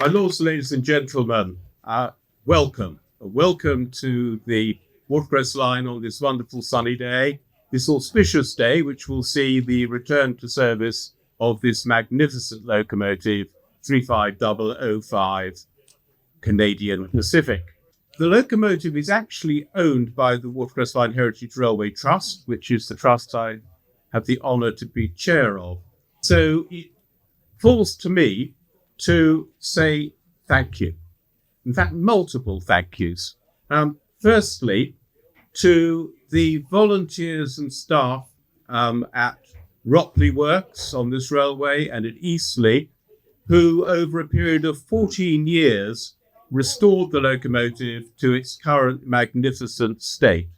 My lords, ladies and gentlemen, welcome. Welcome to the Watercress Line on this wonderful sunny day, this auspicious day, which will see the return to service of this magnificent locomotive, 35005 Canadian Pacific. The locomotive is actually owned by the Watercress Line Heritage Railway Trust, which is the trust I have the honour to be chair of. So it falls to me to say thank you. In fact, multiple thank yous. Firstly, to the volunteers and staff at Ropley Works on this railway and at Eastleigh, who over a period of 14 years restored the locomotive to its current magnificent state.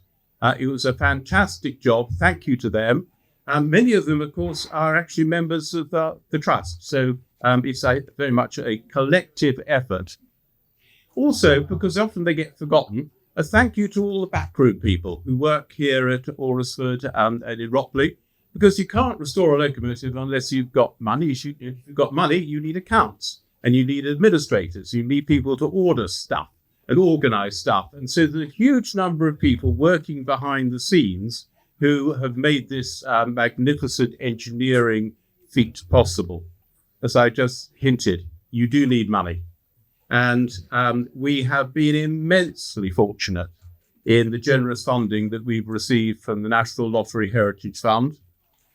It was a fantastic job. Thank you to them. Many of them, of course, are actually members of the trust. So it's very much a collective effort. Also, because often they get forgotten, a thank you to all the backroom people who work here at Alresford and in Ropley, because you can't restore a locomotive unless you've got money. If you've got money, you need accounts and you need administrators. You need people to order stuff and organize stuff. And so there's a huge number of people working behind the scenes who have made this magnificent engineering feat possible. As I just hinted, you do need money. And we have been immensely fortunate in the generous funding that we've received from the National Lottery Heritage Fund.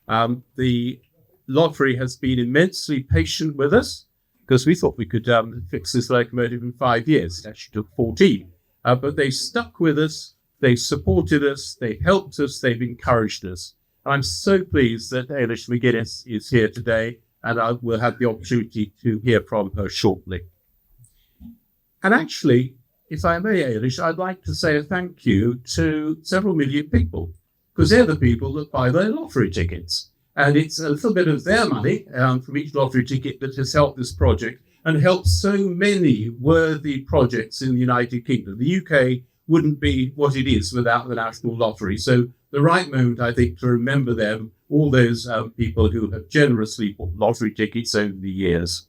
The lottery has been immensely patient with us because we thought we could fix this locomotive in 5 years. It actually took 14. But they stuck with us. They supported us, they helped us, they've encouraged us. And I'm so pleased that Ailish McGuinness is here today, and I will have the opportunity to hear from her shortly. And actually, if I may, Ailish, I'd like to say a thank you to several million people, because they're the people that buy their lottery tickets. And it's a little bit of their money from each lottery ticket that has helped this project and helped so many worthy projects in the United Kingdom. The UK wouldn't be what it is without the National Lottery. So the right moment, I think, to remember them, all those people who have generously bought lottery tickets over the years.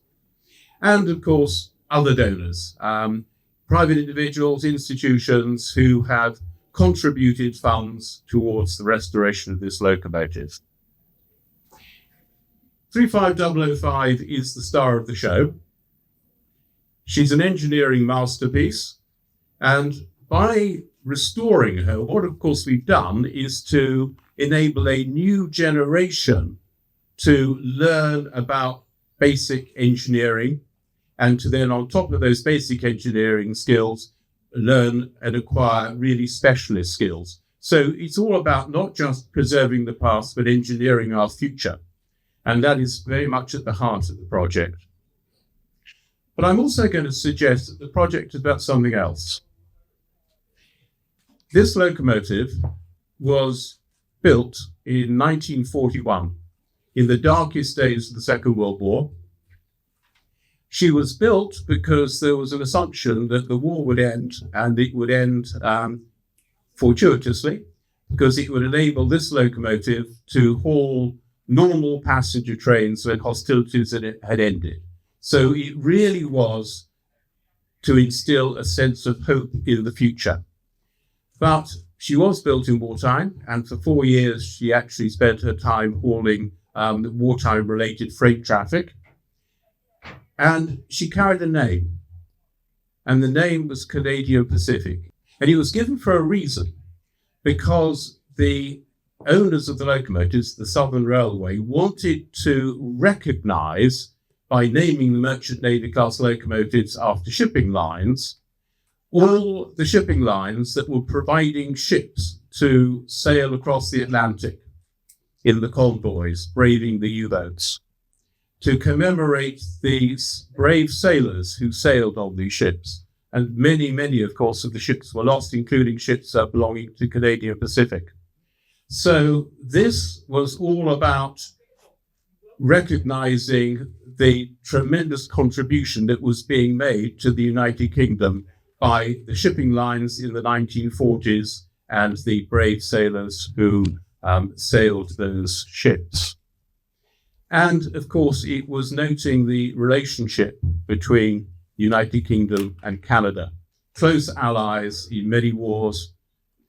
And of course, other donors, private individuals, institutions who have contributed funds towards the restoration of this locomotive. 35005 is the star of the show. She's an engineering masterpiece, and by restoring her, what of course we've done is to enable a new generation to learn about basic engineering and to then, on top of those basic engineering skills, learn and acquire really specialist skills. So it's all about not just preserving the past, but engineering our future. And that is very much at the heart of the project. But I'm also going to suggest that the project is about something else. This locomotive was built in 1941, in the darkest days of the Second World War. She was built because there was an assumption that the war would end, and it would end fortuitously, because it would enable this locomotive to haul normal passenger trains when hostilities had ended. So it really was to instill a sense of hope in the future. But she was built in wartime, and for 4 years, she actually spent her time hauling wartime-related freight traffic. And she carried a name, and the name was Canadian Pacific. And it was given for a reason, because the owners of the locomotives, the Southern Railway, wanted to recognize, by naming the Merchant Navy class locomotives after shipping lines, all the shipping lines that were providing ships to sail across the Atlantic in the convoys, braving the U-boats, to commemorate these brave sailors who sailed on these ships. And many, many, of course, of the ships were lost, including ships belonging to Canadian Pacific. So this was all about recognizing the tremendous contribution that was being made to the United Kingdom by the shipping lines in the 1940s and the brave sailors who sailed those ships. And of course, it was noting the relationship between United Kingdom, and Canada, close allies in many wars,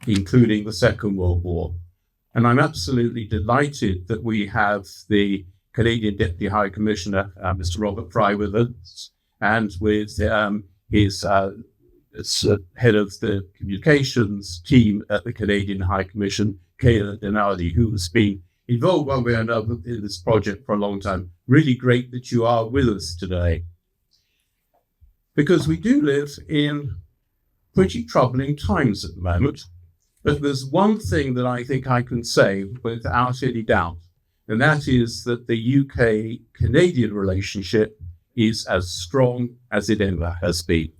including the Second World War. And I'm absolutely delighted that we have the Canadian Deputy High Commissioner, Mr. Robert Fry, with us, and with his head of the communications team at the Canadian High Commission, Kayla Denardi, who has been involved one way or another in this project for a long time. Really great that you are with us today. Because we do live in pretty troubling times at the moment. But there's one thing that I think I can say without any doubt, and that is that the UK-Canadian relationship is as strong as it ever has been.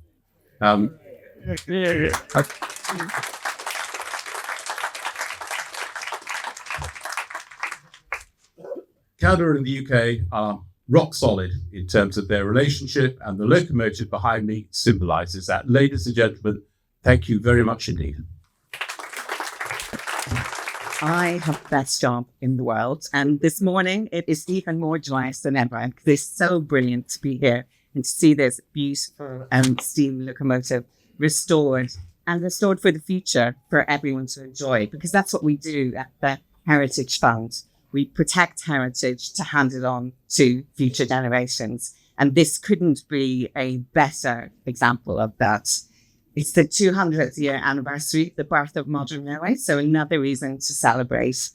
Canada and the UK are rock solid in terms of their relationship, and the locomotive behind me symbolises that. Ladies and gentlemen, thank you very much indeed. I have the best job in the world, and this morning it is even more joyous than ever. It's so brilliant to be here and to see this beautiful steam locomotive restored for the future for everyone to enjoy, because that's what we do at the Heritage Fund. We protect heritage to hand it on to future generations, and this couldn't be a better example of that. It's the 200th year anniversary of the birth of modern railway, so another reason to celebrate.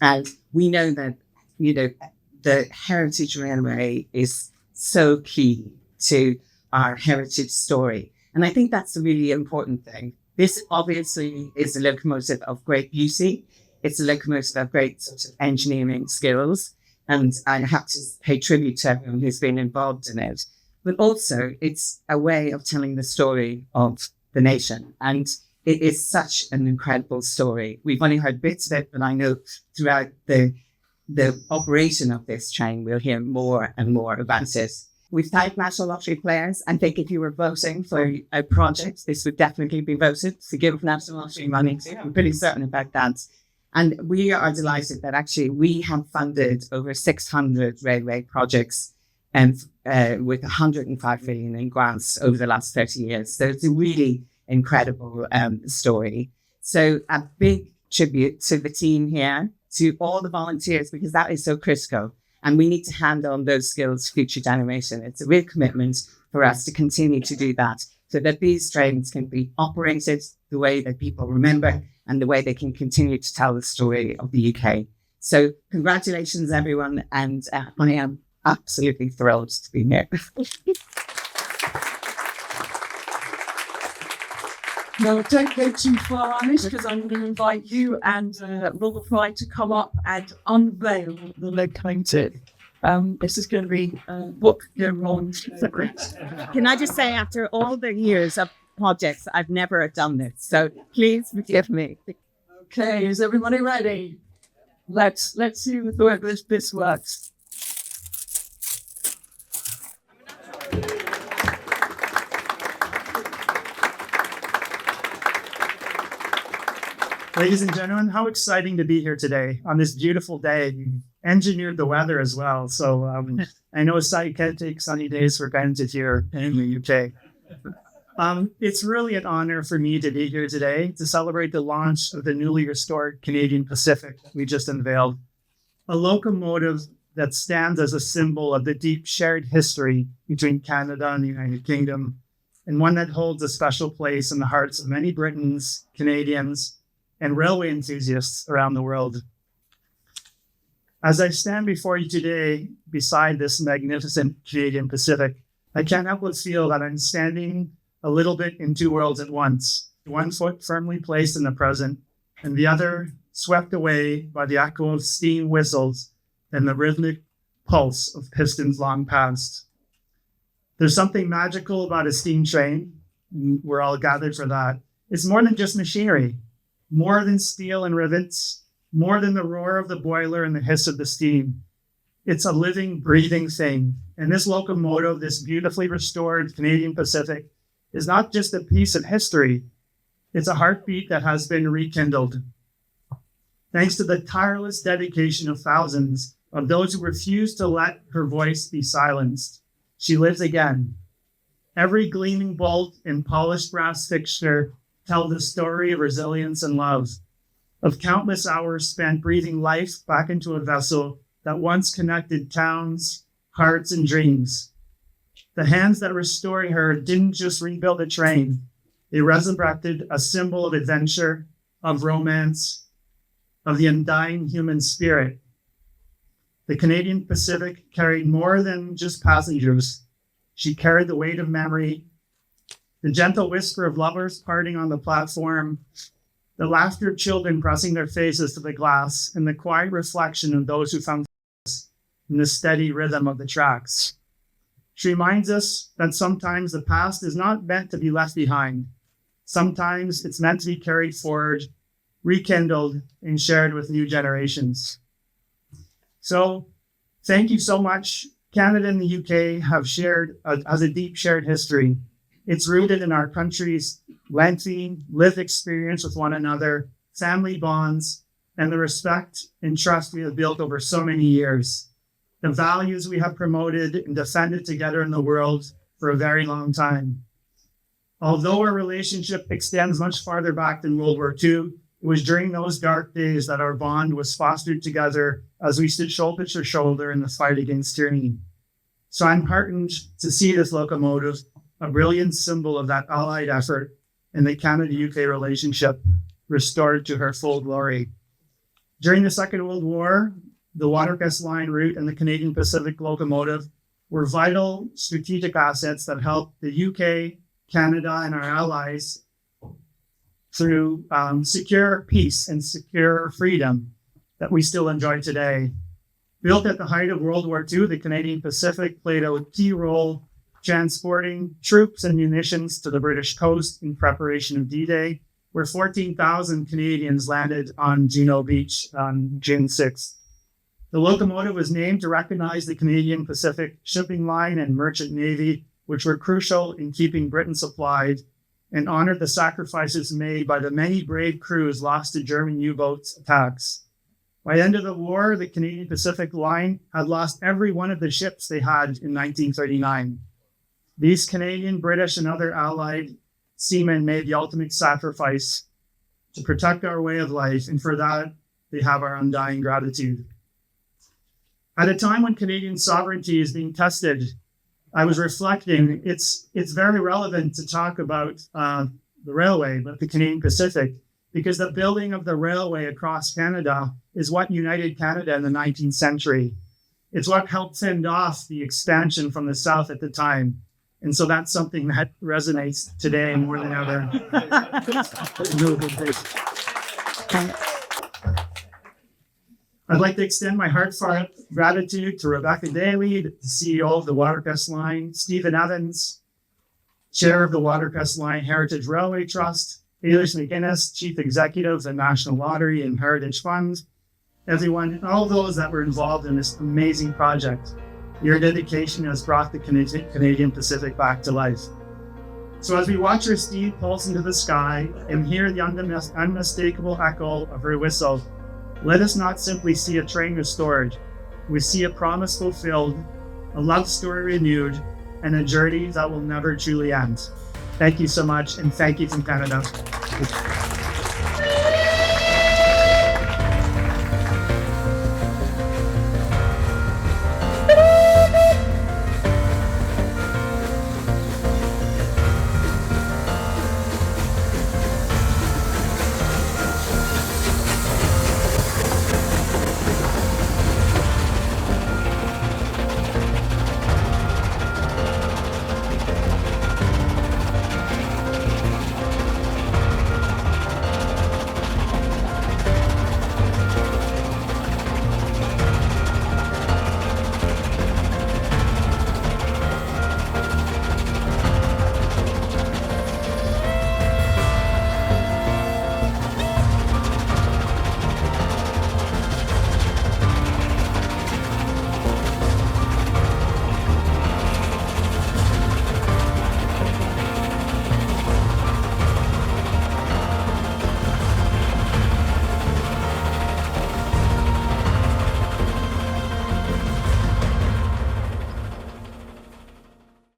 And we know that, the heritage railway is so key to our heritage story. And I think that's a really important thing. This obviously is a locomotive of great beauty. It's a locomotive of great sort of engineering skills. And I have to pay tribute to everyone who's been involved in it. But also, it's a way of telling the story of the nation. And it is such an incredible story. We've only heard bits of it, but I know throughout the operation of this train, we'll hear more and more about it. We've thanked National Lottery players. I think if you were voting for a project, this would definitely be voted to give National Lottery money to. I'm pretty certain about that. And we are delighted that actually we have funded over 600 railway projects and with 105 million in grants over the last 30 years. So it's a really incredible story. So a big tribute to the team here, to all the volunteers, because that is so critical. And we need to hand on those skills to future generation. It's a real commitment for us to continue to do that so that these trains can be operated the way that people remember and the way they can continue to tell the story of the UK. So congratulations, everyone. And I am absolutely thrilled to be here. No, don't go too far, Alice, because I'm going to invite you and Robert Fry to come up and unveil the locomotive. This is going to be what could go wrong. Can I just say, after all the years of projects, I've never done this, so please forgive me. Okay, is everybody ready? Let's see whether this works. Ladies and gentlemen, how exciting to be here today on this beautiful day. You engineered the weather as well. So I know you can't take sunny days for granted here in the UK. It's really an honor for me to be here today to celebrate the launch of the newly restored Canadian Pacific we just unveiled. A locomotive that stands as a symbol of the deep shared history between Canada and the United Kingdom, and one that holds a special place in the hearts of many Britons, Canadians, and railway enthusiasts around the world. As I stand before you today beside this magnificent Canadian Pacific, I can't help but feel that I'm standing a little bit in two worlds at once, one foot firmly placed in the present, and the other swept away by the echo of steam whistles and the rhythmic pulse of pistons long past. There's something magical about a steam train. We're all gathered for that. It's more than just machinery. More than steel and rivets, more than the roar of the boiler and the hiss of the steam. It's a living, breathing thing. And this locomotive, this beautifully restored Canadian Pacific, is not just a piece of history. It's a heartbeat that has been rekindled. Thanks to the tireless dedication of thousands of those who refuse to let her voice be silenced, she lives again. Every gleaming bolt and polished brass fixture tell the story of resilience and love, of countless hours spent breathing life back into a vessel that once connected towns, hearts, and dreams. The hands that restored her didn't just rebuild a train, they resurrected a symbol of adventure, of romance, of the undying human spirit. The Canadian Pacific carried more than just passengers. She carried the weight of memory, the gentle whisper of lovers parting on the platform, the laughter of children pressing their faces to the glass, and the quiet reflection of those who found solace in the steady rhythm of the tracks. She reminds us that sometimes the past is not meant to be left behind. Sometimes it's meant to be carried forward, rekindled, and shared with new generations. So, thank you so much. Canada and the UK have has a deep shared history. It's rooted in our country's lengthy lived experience with one another, family bonds, and the respect and trust we have built over so many years. The values we have promoted and defended together in the world for a very long time. Although our relationship extends much farther back than World War II, it was during those dark days that our bond was fostered together as we stood shoulder to shoulder in the fight against tyranny. So I'm heartened to see this locomotive, a brilliant symbol of that Allied effort and the Canada-UK relationship, restored to her full glory. During the Second World War, the Watercress Line route and the Canadian Pacific locomotive were vital strategic assets that helped the UK, Canada, and our allies through secure peace and secure freedom that we still enjoy today. Built at the height of World War II, the Canadian Pacific played a key role transporting troops and munitions to the British coast in preparation of D-Day, where 14,000 Canadians landed on Juno Beach on June 6th. The locomotive was named to recognize the Canadian Pacific Shipping Line and Merchant Navy, which were crucial in keeping Britain supplied, and honored the sacrifices made by the many brave crews lost to German U-boats attacks. By the end of the war, the Canadian Pacific Line had lost every one of the ships they had in 1939. These Canadian, British, and other Allied seamen made the ultimate sacrifice to protect our way of life, and for that, they have our undying gratitude. At a time when Canadian sovereignty is being tested, I was reflecting, it's very relevant to talk about the railway, but the Canadian Pacific, because the building of the railway across Canada is what united Canada in the 19th century. It's what helped fend off the expansion from the south at the time. And so that's something that resonates today more than ever. I'd like to extend my heartfelt gratitude to Rebecca Daly, the CEO of the Watercress Line, Stephen Evans, Chair of the Watercress Line Heritage Railway Trust, Ailish McGuinness, Chief Executive of the National Lottery and Heritage Fund, everyone, all those that were involved in this amazing project. Your dedication has brought the Canadian Pacific back to life. So as we watch her steed pulse into the sky and hear the unmistakable echo of her whistle, let us not simply see a train restored. We see a promise fulfilled, a love story renewed, and a journey that will never truly end. Thank you so much, and thank you from Canada.